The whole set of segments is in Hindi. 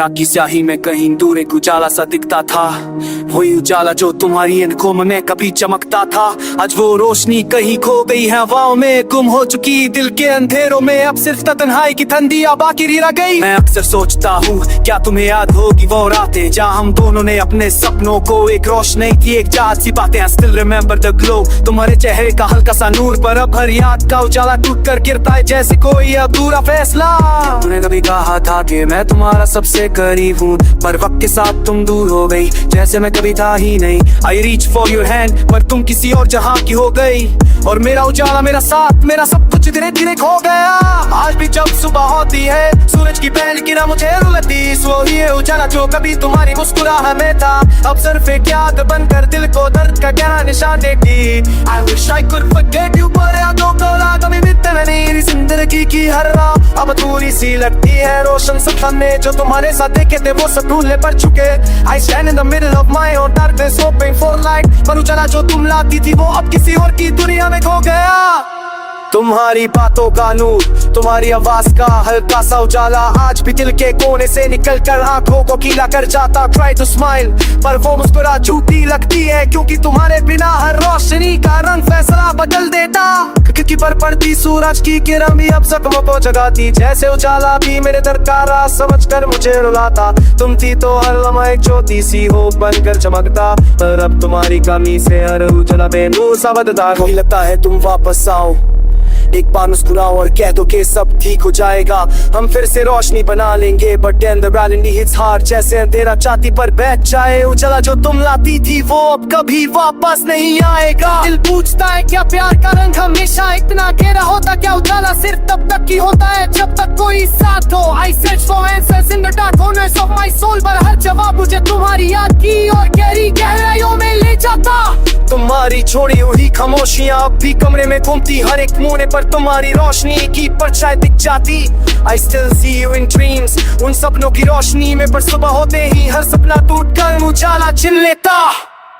रात की स्याही में कहीं दूर एक उजाला सा दिखता था। वही उजाला जो तुम्हारी आंखों में कभी चमकता था। आज वो रोशनी कहीं खो गई है हवाओं में, गुम हो चुकी दिल के अंधेरों में। अब सिर्फ तन्हाई की ठंडी बाकी रह गई। मैं अक्सर सोचता हूँ क्या तुम्हें याद होगी वो रातें जहाँ हम दोनों ने अपने सपनों को एक रोशनी की एक जात सी बातें। I still remember the glow, तुम्हारे चेहरे का हल्का सा नूर। पर अब हर याद का उजाला टूट कर गिरता है जैसे कोई अधूरा फैसला। तूने कभी कहा था कि मैं तुम्हारा सबसे करीब हूँ, पर वक्त के साथ तुम दूर हो गई जैसे मैं कभी था ही नहीं। I reach for your hand, पर तुम किसी और जहां की हो गई। और मेरा उजाला, मेरा साथ, मेरा सब कुछ धीरे धीरे खो गया। आज भी जब सुबह होती है सूरज की पहली किरण मुझे रुलती, वही है उजाला जो कभी तुम्हारी मुस्कुराहट में था। अब सिर्फ एक याद बनकर दिल को दर्द का गहरा निशान देती। I wish I could forget you, पर यादों को कभी मिटना नहीं। जिंदगी की हर राह अब अधूरी सी लगती है। रोशन सपने जो तुम्हारे साथ देखे थे वो सब भूलने पड़ चुके। I stand in the middle of my own darkness hoping for light, पर उजाला जो तुम लाती थी वो अब किसी और की दुनिया में खो गया। तुम्हारी बातों का नूर, तुम्हारी आवाज का हल्का सा उजाला आज भी दिल के कोने से निकल कर आंखों को गीला कर जाता। Try to smile, पर वो मुस्कुराहट झूठी लगती है क्योंकि तुम्हारे बिना हर रोशनी का रंग फैसला बदल देता। खिड़की पर पड़ती सूरज की किरण भी अब जख्मों को जगाती, जैसे उजाला भी मेरे दर्द का राज समझ कर मुझे रुलाता। तुम थी तो हर लम्हा एक ज्योति सी हो बनकर चमकता, पर अब तुम्हारी कमी से हर उजाला बेनूर सा बदलता। कोई लगता है तुम वापस आओ, एक बार मुस्कुराओ और कह दो कि सब ठीक हो जाएगा। हम फिर से रोशनी बना लेंगे, but then the reality hits hard, जैसे अंधेरा छाती पर बैठ जाए। उजाला जो तुम लाती थी वो अब कभी वापस नहीं आएगा। दिल पूछता है क्या प्यार का रंग हमेशा इतना गहरा होता, क्या उजाला सिर्फ तब तक ही होता है जब तक कोई साथ हो। I search for answers in the dark corners of my soul, पर हर जवाब मुझे तुम्हारी याद की और गहरी गहराइयों में ले जाता। तुम्हारी छोड़ी हुई खामोशियां अब भी कमरे में घूमती, हर एक कोने पर तुम्हारी रोशनी की परछाई दिख जाती। I still see you in dreams, उन सपनों की रोशनी में, पर सुबह होते ही हर सपना टूट कर उजाला छिन लेता।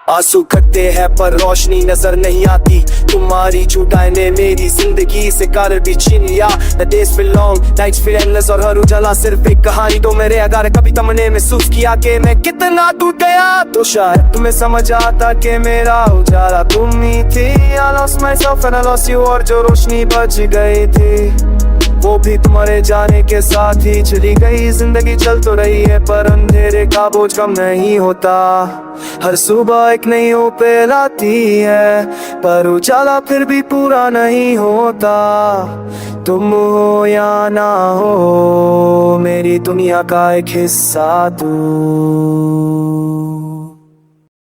आंसू खटते हैं पर रोशनी नजर नहीं आती, तुम्हारी जुदाई ने मेरी जिंदगी से कर भी छीन लिया। The days feel long, nights feel endless, और हर उजाला सिर्फ एक कहानी। तो मेरे अगर कभी तुमने महसूस किया कि मैं कितना टूट गया, तो शायद तुम्हें समझ आता कि मेरा उजाला तुम ही थी। I lost myself and I lost you, और जो रोशनी बच गई थी वो भी तुम्हारे जाने के साथ ही चली गई। जिंदगी चल तो रही है पर अंधेरे का बोझ कम नहीं होता। हर सुबह एक नई उपेल आती है, पर उजाला फिर भी पूरा नहीं होता। तुम हो या ना हो, मेरी दुनिया का एक हिस्सा तू।